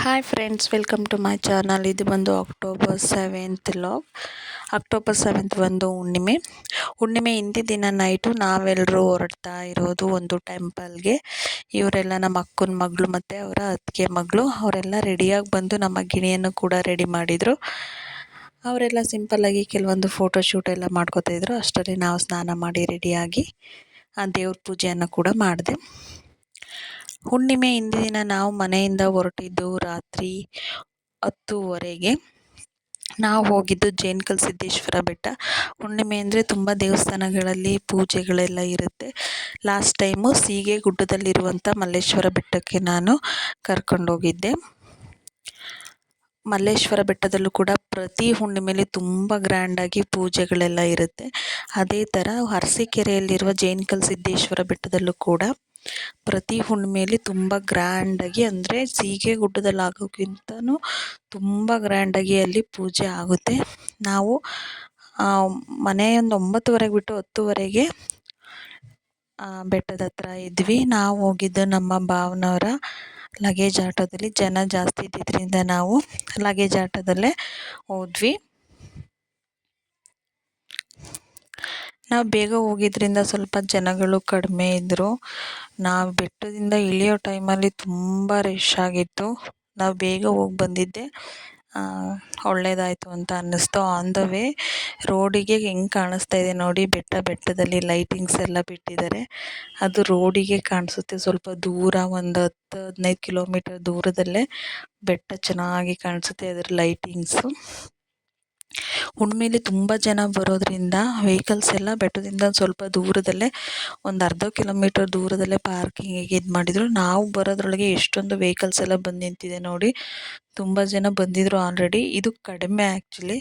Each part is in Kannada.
Hi friends, welcome to my channel. ಇದು ಬಂದು October 7th log. October 7th ಬಂದು ಹುಣ್ಣಿಮೆ ಹಿಂದಿನ ದಿನ ನೈಟು ನಾವೆಲ್ಲರೂ ಹೊರಡ್ತಾ ಇರೋದು ಒಂದು ಟೆಂಪಲ್ಗೆ. ಇವರೆಲ್ಲ ನಮ್ಮ ಅಕ್ಕನ ಮಗಳು ಮತ್ತು ಅವರ ಅತ್ತಿಗೆ ಮಗಳು ಅವರೆಲ್ಲ ರೆಡಿಯಾಗಿ ಬಂದು ನಮ್ಮ ಗಿಣಿಯನ್ನು ಕೂಡ ರೆಡಿ ಮಾಡಿದರು. ಅವರೆಲ್ಲ ಸಿಂಪಲ್ಲಾಗಿ ಕೆಲವೊಂದು ಫೋಟೋ ಶೂಟ್ ಎಲ್ಲ ಮಾಡ್ಕೋತಾಯಿದ್ರು. ಅಷ್ಟರಲ್ಲಿ ನಾವು ಸ್ನಾನ ಮಾಡಿ ರೆಡಿಯಾಗಿ ದೇವ್ರ ಪೂಜೆಯನ್ನು ಕೂಡ ಮಾಡಿದೆ. ಹುಣ್ಣಿಮೆ ಹಿಂದಿನ ದಿನ ನಾವು ಮನೆಯಿಂದ ಹೊರಟಿದ್ದು ರಾತ್ರಿ 10:30ಗೆ. ನಾವು ಹೋಗಿದ್ದು ಜೇನ್ಕಲ್ ಸಿದ್ದೇಶ್ವರ ಬೆಟ್ಟ. ಹುಣ್ಣಿಮೆ ಅಂದರೆ ತುಂಬ ದೇವಸ್ಥಾನಗಳಲ್ಲಿ ಪೂಜೆಗಳೆಲ್ಲ ಇರುತ್ತೆ. ಲಾಸ್ಟ್ ಟೈಮು ಸೀಗೆ ಗುಡ್ಡದಲ್ಲಿರುವಂಥ ಮಲ್ಲೇಶ್ವರ ಬೆಟ್ಟಕ್ಕೆ ನಾನು ಕರ್ಕೊಂಡೋಗಿದ್ದೆ. ಮಲ್ಲೇಶ್ವರ ಬೆಟ್ಟದಲ್ಲೂ ಕೂಡ ಪ್ರತಿ ಹುಣ್ಣಿಮೆಯಲ್ಲಿ ತುಂಬ ಗ್ರ್ಯಾಂಡಾಗಿ ಪೂಜೆಗಳೆಲ್ಲ ಇರುತ್ತೆ. ಅದೇ ಥರ ಅರಸೀಕೆರೆಯಲ್ಲಿರುವ ಜೇನ್ಕಲ್ ಸಿದ್ದೇಶ್ವರ ಬೆಟ್ಟದಲ್ಲೂ ಕೂಡ ಪ್ರತಿ ಹುಣ್ಣಿಮೆಯಲ್ಲಿ ತುಂಬ ಗ್ರ್ಯಾಂಡಾಗಿ, ಅಂದರೆ ಸೀಗೆ ಗುಡ್ಡದಲ್ಲಿ ಆಗೋಕ್ಕಿಂತನೂ ತುಂಬ ಗ್ರ್ಯಾಂಡಾಗಿ ಅಲ್ಲಿ ಪೂಜೆ ಆಗುತ್ತೆ. ನಾವು ಮನೆಯೊಂದು 9:30 ಬಿಟ್ಟು 10:00 ಬೆಟ್ಟದ ಹತ್ರ ಇದ್ವಿ. ನಾವು ಹೋಗಿದ್ದು ನಮ್ಮ ಭಾವನವರ ಲಗೇಜ್ ಆಟೋದಲ್ಲಿ. ಜನ ಜಾಸ್ತಿ ಇದ್ದಿದ್ದರಿಂದ ನಾವು ಲಗೇಜ್ ಆಟೋದಲ್ಲೇ ಹೋದ್ವಿ. ನಾವು ಬೇಗ ಹೋಗಿದ್ದರಿಂದ ಸ್ವಲ್ಪ ಜನಗಳು ಕಡಿಮೆ ಇದ್ದರು. ನಾವು ಬೆಟ್ಟದಿಂದ ಇಳಿಯೋ ಟೈಮಲ್ಲಿ ತುಂಬ ರಶ್ ಆಗಿತ್ತು. ನಾವು ಬೇಗ ಹೋಗಿ ಬಂದಿದ್ದೆ ಒಳ್ಳೆಯದಾಯಿತು ಅಂತ ಅನ್ನಿಸ್ತು. ಆನ್ ದ ವೇ ರೋಡಿಗೆ ಹೆಂಗೆ ಕಾಣಿಸ್ತಾ ಇದೆ ನೋಡಿ, ಬೆಟ್ಟದಲ್ಲಿ ಲೈಟಿಂಗ್ಸ್ ಎಲ್ಲ ಬಿಟ್ಟಿದ್ದಾರೆ. ಅದು ರೋಡಿಗೆ ಕಾಣಿಸುತ್ತೆ. ಸ್ವಲ್ಪ ದೂರ ಒಂದು 10-15 ಕಿಲೋಮೀಟರ್ ದೂರದಲ್ಲೇ ಬೆಟ್ಟ ಚೆನ್ನಾಗಿ ಕಾಣಿಸುತ್ತೆ, ಅದರ ಲೈಟಿಂಗ್ಸು. ಹುಣ್ಣಿಮೆಯಲ್ಲಿ ತುಂಬ ಜನ ಬರೋದ್ರಿಂದ ವೆಹಿಕಲ್ಸ್ ಎಲ್ಲ ಬೆಟ್ಟದಿಂದ ಸ್ವಲ್ಪ ದೂರದಲ್ಲೇ, ಒಂದು ಅರ್ಧ ಕಿಲೋಮೀಟರ್ ದೂರದಲ್ಲೇ ಪಾರ್ಕಿಂಗಿಗೆ ಇದು ಮಾಡಿದರು. ನಾವು ಬರೋದ್ರೊಳಗೆ ಎಷ್ಟೊಂದು ವೆಹಿಕಲ್ಸ್ ಎಲ್ಲ ಬಂದು ನಿಂತಿದೆ ನೋಡಿ. ತುಂಬ ಜನ ಬಂದಿದ್ದರು ಆಲ್ರೆಡಿ. ಇದು ಕಡಿಮೆ ಆ್ಯಕ್ಚುಲಿ.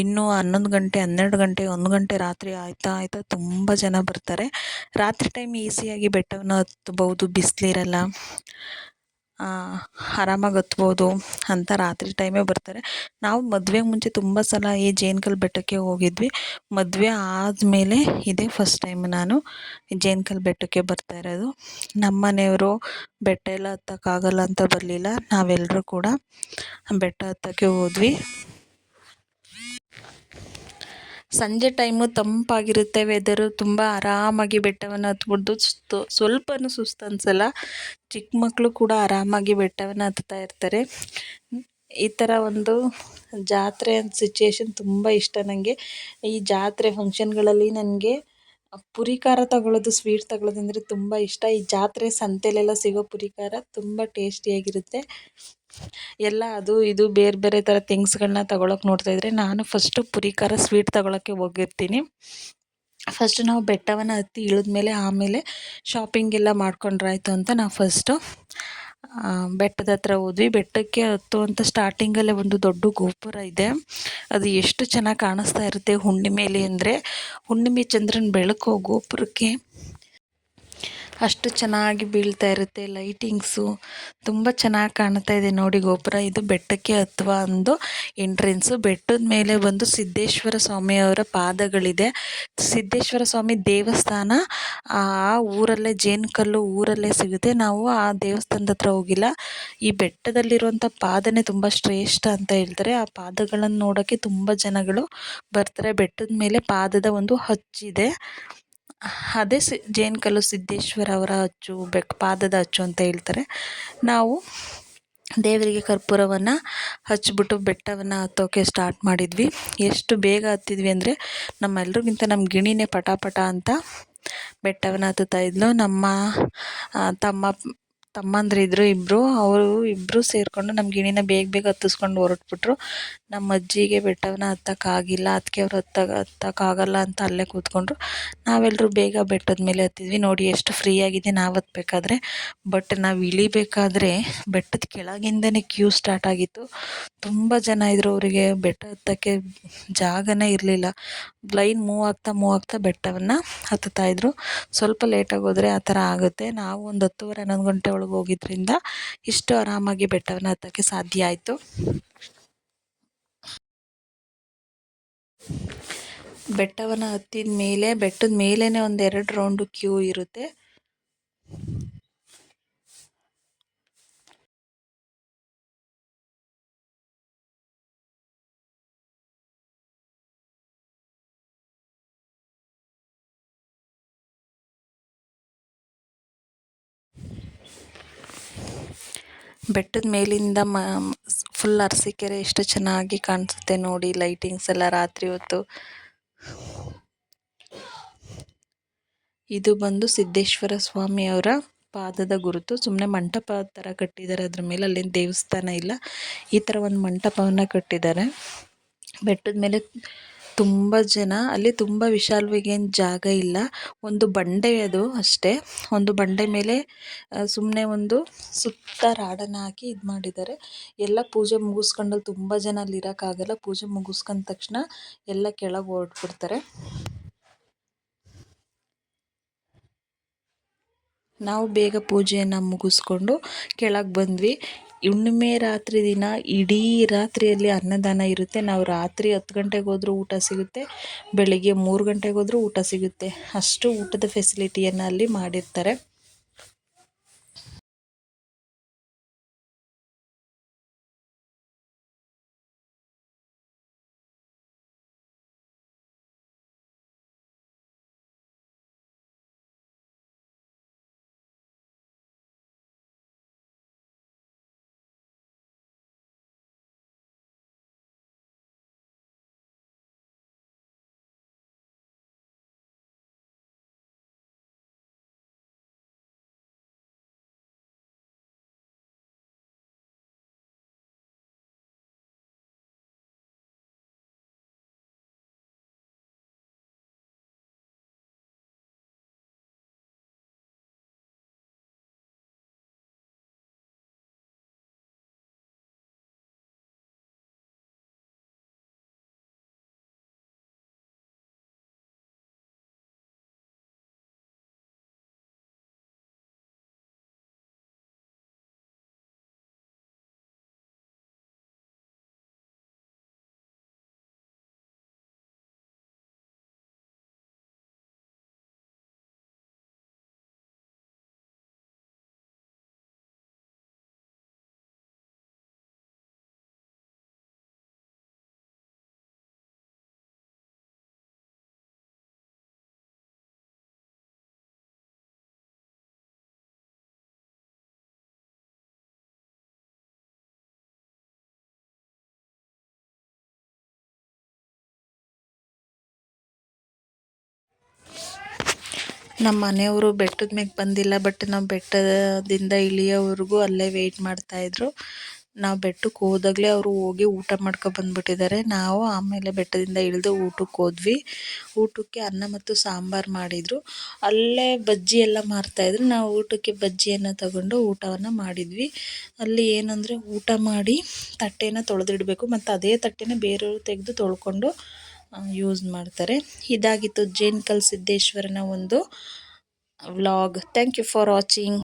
ಇನ್ನೂ 11 ಗಂಟೆ 12 ಗಂಟೆ 1 ಗಂಟೆ ರಾತ್ರಿ ಆಯ್ತಾ ತುಂಬ ಜನ ಬರ್ತಾರೆ. ರಾತ್ರಿ ಟೈಮ್ ಈಸಿಯಾಗಿ ಬೆಟ್ಟವನ್ನು ಹತ್ಬೋದು, ಬಿಸಿಲಿರಲ್ಲ, ಆರಾಮಾಗಿ ಹತ್ಬೋದು ಅಂತ ರಾತ್ರಿ ಟೈಮೇ ಬರ್ತಾರೆ. ನಾವು ಮದುವೆಗೆ ಮುಂಚೆ ತುಂಬ ಸಲ ಈ ಜೇನ್ಕಲ್ ಬೆಟ್ಟಕ್ಕೆ ಹೋಗಿದ್ವಿ. ಮದುವೆ ಆದಮೇಲೆ ಇದೇ ಫಸ್ಟ್ ಟೈಮ್ ನಾನು ಜೇನ್ಕಲ್ ಬೆಟ್ಟಕ್ಕೆ ಬರ್ತಾ ಇರೋದು. ನಮ್ಮ ಮನೆಯವರು ಬೆಟ್ಟ ಎಲ್ಲ ಹತ್ತಕ್ಕಾಗಲ್ಲ ಅಂತ ಬರಲಿಲ್ಲ. ನಾವೆಲ್ಲರೂ ಕೂಡ ಬೆಟ್ಟ ಹತ್ತಕ್ಕೆ ಹೋದ್ವಿ. ಸಂಜೆ ಟೈಮು ತಂಪಾಗಿರುತ್ತೆ, ವೆದರು ತುಂಬ ಆರಾಮಾಗಿ ಬೆಟ್ಟವನ್ನು ಹತ್ಬೋದು. ಸ್ವಲ್ಪನೂ ಸುಸ್ತು ಅನಿಸಲ್ಲ. ಚಿಕ್ಕ ಮಕ್ಕಳು ಕೂಡ ಆರಾಮಾಗಿ ಬೆಟ್ಟವನ್ನು ಹತ್ತಾ ಇರ್ತಾರೆ. ಈ ಥರ ಒಂದು ಜಾತ್ರೆ ಸಿಚುಯೇಷನ್ ತುಂಬ ಇಷ್ಟ ನನಗೆ. ಈ ಜಾತ್ರೆ ಫಂಕ್ಷನ್ಗಳಲ್ಲಿ ನನಗೆ ಪುರಿ ಖಾರ ತಗೊಳ್ಳೋದು, ಸ್ವೀಟ್ ತಗೊಳ್ಳೋದಂದರೆ ತುಂಬ ಇಷ್ಟ. ಈ ಜಾತ್ರೆ ಸಂತೆಲೆಲ್ಲ ಸಿಗೋ ಪುರಿ ಖಾರ ತುಂಬ ಟೇಸ್ಟಿಯಾಗಿರುತ್ತೆ. ಎಲ್ಲ ಅದು ಇದು ಬೇರೆ ಬೇರೆ ಥರ ಥಿಂಗ್ಸ್ಗಳನ್ನ ತಗೊಳಕ್ಕೆ ನೋಡ್ತಾಯಿದ್ರೆ ನಾನು ಫಸ್ಟು ಪುರಿ ಖಾರ ಸ್ವೀಟ್ ತಗೊಳ್ಳೋಕ್ಕೆ ಹೋಗಿರ್ತೀನಿ. ಫಸ್ಟು ನಾವು ಬೆಟ್ಟವನ್ನು ಹತ್ತಿ ಇಳಿದ್ಮೇಲೆ ಆಮೇಲೆ ಶಾಪಿಂಗ್ ಎಲ್ಲ ಮಾಡ್ಕೊಂಡ್ರಾಯ್ತು ಅಂತ ನಾವು ಫಸ್ಟು ಬೆಟ್ಟದ ಹತ್ರ ಹೋದ್ವಿ. ಬೆಟ್ಟಕ್ಕೆ ಹತ್ತುವಂಥ ಸ್ಟಾರ್ಟಿಂಗಲ್ಲೇ ಒಂದು ದೊಡ್ಡ ಗೋಪುರ ಇದೆ. ಅದು ಎಷ್ಟು ಚೆನ್ನಾಗಿ ಕಾಣಿಸ್ತಾ ಇರುತ್ತೆ ಹುಣ್ಣಿಮೆಯಲ್ಲಿ ಅಂದರೆ, ಹುಣ್ಣಿಮೆ ಚಂದ್ರನ ಬೆಳಕು ಗೋಪುರಕ್ಕೆ ಅಷ್ಟು ಚೆನ್ನಾಗಿ ಬೀಳ್ತಾ ಇರುತ್ತೆ. ಲೈಟಿಂಗ್ಸು ತುಂಬ ಚೆನ್ನಾಗಿ ಕಾಣ್ತಾ ಇದೆ ನೋಡಿ ಗೋಪುರ. ಇದು ಬೆಟ್ಟಕ್ಕೆ ಹತ್ತುವ ಒಂದು ಎಂಟ್ರೆನ್ಸು. ಬೆಟ್ಟದ ಮೇಲೆ ಬಂದು ಸಿದ್ದೇಶ್ವರ ಸ್ವಾಮಿಯವರ ಪಾದಗಳಿದೆ. ಸಿದ್ದೇಶ್ವರ ಸ್ವಾಮಿ ದೇವಸ್ಥಾನ ಆ ಊರಲ್ಲೇ, ಜೇನ್ಕಲ್ಲು ಊರಲ್ಲೇ ಸಿಗುತ್ತೆ. ನಾವು ಆ ದೇವಸ್ಥಾನದ ಹತ್ರ ಹೋಗಿಲ್ಲ. ಈ ಬೆಟ್ಟದಲ್ಲಿರುವಂಥ ಪಾದನೇ ತುಂಬ ಶ್ರೇಷ್ಠ ಅಂತ ಹೇಳ್ತಾರೆ. ಆ ಪಾದಗಳನ್ನು ನೋಡೋಕ್ಕೆ ತುಂಬ ಜನಗಳು ಬರ್ತಾರೆ. ಬೆಟ್ಟದ ಮೇಲೆ ಪಾದದ ಒಂದು ಅಚ್ಚಿದೆ, ಅದೇ ಜೇನ್ಕಲ್ಲು ಸಿದ್ದೇಶ್ವರ ಅವರ ಅಚ್ಚು, ಪಾದದ ಅಚ್ಚು ಅಂತ ಹೇಳ್ತಾರೆ. ನಾವು ದೇವರಿಗೆ ಕರ್ಪೂರವನ್ನು ಹಚ್ಬಿಟ್ಟು ಬೆಟ್ಟವನ್ನು ಹತ್ತೋಕ್ಕೆ ಸ್ಟಾರ್ಟ್ ಮಾಡಿದ್ವಿ. ಎಷ್ಟು ಬೇಗ ಹತ್ತಿದ್ವಿ ಅಂದರೆ ನಮ್ಮೆಲ್ರಿಗಿಂತ ನಮ್ಮ ಗಿಣಿನೇ ಪಟ ಅಂತ ಬೆಟ್ಟವನ್ನು ಹತ್ತುತ್ತಾ ಇದ್ಲು. ನಮ್ಮ ತಮ್ಮಂದಿರಿದ್ರು ಇಬ್ಬರು, ಅವರು ಇಬ್ಬರು ಸೇರಿಕೊಂಡು ನಮ್ಮ ಗಿಣಿನ ಬೇಗ ಹತ್ತಿಸ್ಕೊಂಡು ಹೊರಟ್ಬಿಟ್ರು. ನಮ್ಮ ಅಜ್ಜಿಗೆ ಬೆಟ್ಟವನ್ನು ಹತ್ತಕ್ಕಾಗಿಲ್ಲ, ಅದಕ್ಕೆ ಅವ್ರು ಹತ್ತಕ್ಕಾಗಲ್ಲ ಅಂತ ಅಲ್ಲೇ ಕೂತ್ಕೊಂಡ್ರು. ನಾವೆಲ್ಲರೂ ಬೇಗ ಬೆಟ್ಟದ ಮೇಲೆ ಹತ್ತಿದ್ವಿ. ನೋಡಿ ಎಷ್ಟು ಫ್ರೀ ಆಗಿದೆ ನಾವು ಹತ್ತಬೇಕಾದ್ರೆ. ಬಟ್ ನಾವು ಇಳಿಬೇಕಾದ್ರೆ ಬೆಟ್ಟದ ಕೆಳಗಿಂದನೇ ಕ್ಯೂ ಸ್ಟಾರ್ಟ್ ಆಗಿತ್ತು. ತುಂಬ ಜನ ಇದ್ದರು. ಅವರಿಗೆ ಬೆಟ್ಟ ಹತ್ತಕ್ಕೆ ಜಾಗನೇ ಇರಲಿಲ್ಲ. ಲೈನ್ ಮೂವ್ ಆಗ್ತಾ ಬೆಟ್ಟವನ್ನು ಹತ್ತುತ್ತಾಯಿದ್ರು. ಸ್ವಲ್ಪ ಲೇಟಾಗಿ ಹೋದರೆ ಆ ಥರ ಆಗುತ್ತೆ. ನಾವು ಒಂದು 10:30-11 ಗಂಟೆ ಒಳಗೆ ಹೋಗಿದ್ದರಿಂದ ಇಷ್ಟು ಆರಾಮಾಗಿ ಬೆಟ್ಟವನ್ನು ಹತ್ತೋಕ್ಕೆ ಸಾಧ್ಯ ಆಯಿತು. ಬೆಟ್ಟವನ್ನು ಹತ್ತಿದ ಮೇಲೆ ಬೆಟ್ಟದ ಮೇಲೇ ಒಂದು 2 ರೌಂಡು ಕ್ಯೂ ಇರುತ್ತೆ. ಬೆಟ್ಟದ ಮೇಲಿಂದ ಫುಲ್ ಅರಸೀಕೆರೆ ಎಷ್ಟು ಚೆನ್ನಾಗಿ ಕಾಣಿಸುತ್ತೆ ನೋಡಿ, ಲೈಟಿಂಗ್ಸ್ ಎಲ್ಲ ರಾತ್ರಿ ಹೊತ್ತು. ಇದು ಬಂದು ಸಿದ್ದೇಶ್ವರ ಸ್ವಾಮಿಯವರ ಪಾದದ ಗುರುತು. ಸುಮ್ಮನೆ ಮಂಟಪ ಥರ ಕಟ್ಟಿದ್ದಾರೆ ಅದ್ರ ಮೇಲೆ, ಅಲ್ಲೇನು ದೇವಸ್ಥಾನ ಇಲ್ಲ. ಈ ಥರ ಒಂದು ಮಂಟಪವನ್ನು ಕಟ್ಟಿದ್ದಾರೆ ಬೆಟ್ಟದ ಮೇಲೆ. ತುಂಬ ಜನ ಅಲ್ಲಿ, ತುಂಬ ವಿಶಾಲವಾಗಿ ಏನು ಜಾಗ ಇಲ್ಲ, ಒಂದು ಬಂಡೆ ಅದು ಅಷ್ಟೇ. ಒಂದು ಬಂಡೆ ಮೇಲೆ ಸುಮ್ಮನೆ ಒಂದು ಸುತ್ತ ರಾಡನ್ನು ಹಾಕಿ ಇದು ಮಾಡಿದ್ದಾರೆ. ಎಲ್ಲ ಪೂಜೆ ಮುಗಿಸ್ಕೊಂಡು, ತುಂಬ ಜನ ಅಲ್ಲಿ ಇರೋಕ್ಕಾಗಲ್ಲ, ಪೂಜೆ ಮುಗಿಸ್ಕೊಂಡ ತಕ್ಷಣ ಎಲ್ಲ ಕೆಳಗೆ ಹೊರಟ್ಬಿಡ್ತಾರೆ. ನಾವು ಬೇಗ ಪೂಜೆಯನ್ನು ಮುಗಿಸ್ಕೊಂಡು ಕೆಳಗೆ ಬಂದ್ವಿ. ಹುಣ್ಣಿಮೆ ರಾತ್ರಿ ದಿನ ಇಡೀ ರಾತ್ರಿಯಲ್ಲಿ ಅನ್ನದಾನ ಇರುತ್ತೆ. ನಾವು ರಾತ್ರಿ 10 ಗಂಟೆಗೆ ಹೋದ್ರೂ ಊಟ ಸಿಗುತ್ತೆ, ಬೆಳಿಗ್ಗೆ 3 ಗಂಟೆಗೆ ಹೋದ್ರೂ ಊಟ ಸಿಗುತ್ತೆ. ಅಷ್ಟು ಊಟದ ಫೆಸಿಲಿಟಿಯನ್ನು ಅಲ್ಲಿ ಮಾಡಿರ್ತಾರೆ. ನಮ್ಮ ಮನೆಯವರು ಬೆಟ್ಟದ ಮೇಲೆ ಬಂದಿಲ್ಲ, ಬಟ್ ನಾವು ಬೆಟ್ಟದಿಂದ ಇಳಿಯೋವರೆಗೂ ಅಲ್ಲೇ ವೆಯ್ಟ್ ಮಾಡ್ತಾಯಿದ್ರು. ನಾವು ಬೆಟ್ಟಕ್ಕೆ ಹೋದಾಗಲೇ ಅವರು ಹೋಗಿ ಊಟ ಬಂದುಬಿಟ್ಟಿದ್ದಾರೆ. ನಾವು ಆಮೇಲೆ ಬೆಟ್ಟದಿಂದ ಇಳಿದು ಊಟಕ್ಕೆ ಹೋದ್ವಿ. ಊಟಕ್ಕೆ ಅನ್ನ ಮತ್ತು ಸಾಂಬಾರು ಮಾಡಿದರು. ಅಲ್ಲೇ ಬಜ್ಜಿ ಎಲ್ಲ ಮಾರ್ತಾಯಿದ್ರು. ನಾವು ಊಟಕ್ಕೆ ಬಜ್ಜಿಯನ್ನು ತಗೊಂಡು ಊಟವನ್ನು ಮಾಡಿದ್ವಿ. ಅಲ್ಲಿ ಏನಂದರೆ, ಊಟ ಮಾಡಿ ತಟ್ಟೆನ ತೊಳೆದಿಡಬೇಕು, ಮತ್ತು ಅದೇ ತಟ್ಟೆನ ಬೇರೆಯವರು ತೆಗೆದು ತೊಳ್ಕೊಂಡು ಯೂಸ್ ಮಾಡ್ತಾರೆ. ಇದಾಗಿತ್ತು ಜೇನ್ಕಲ್ ಸಿದ್ದೇಶ್ವರನ ಒಂದು vlog. Thank you for watching.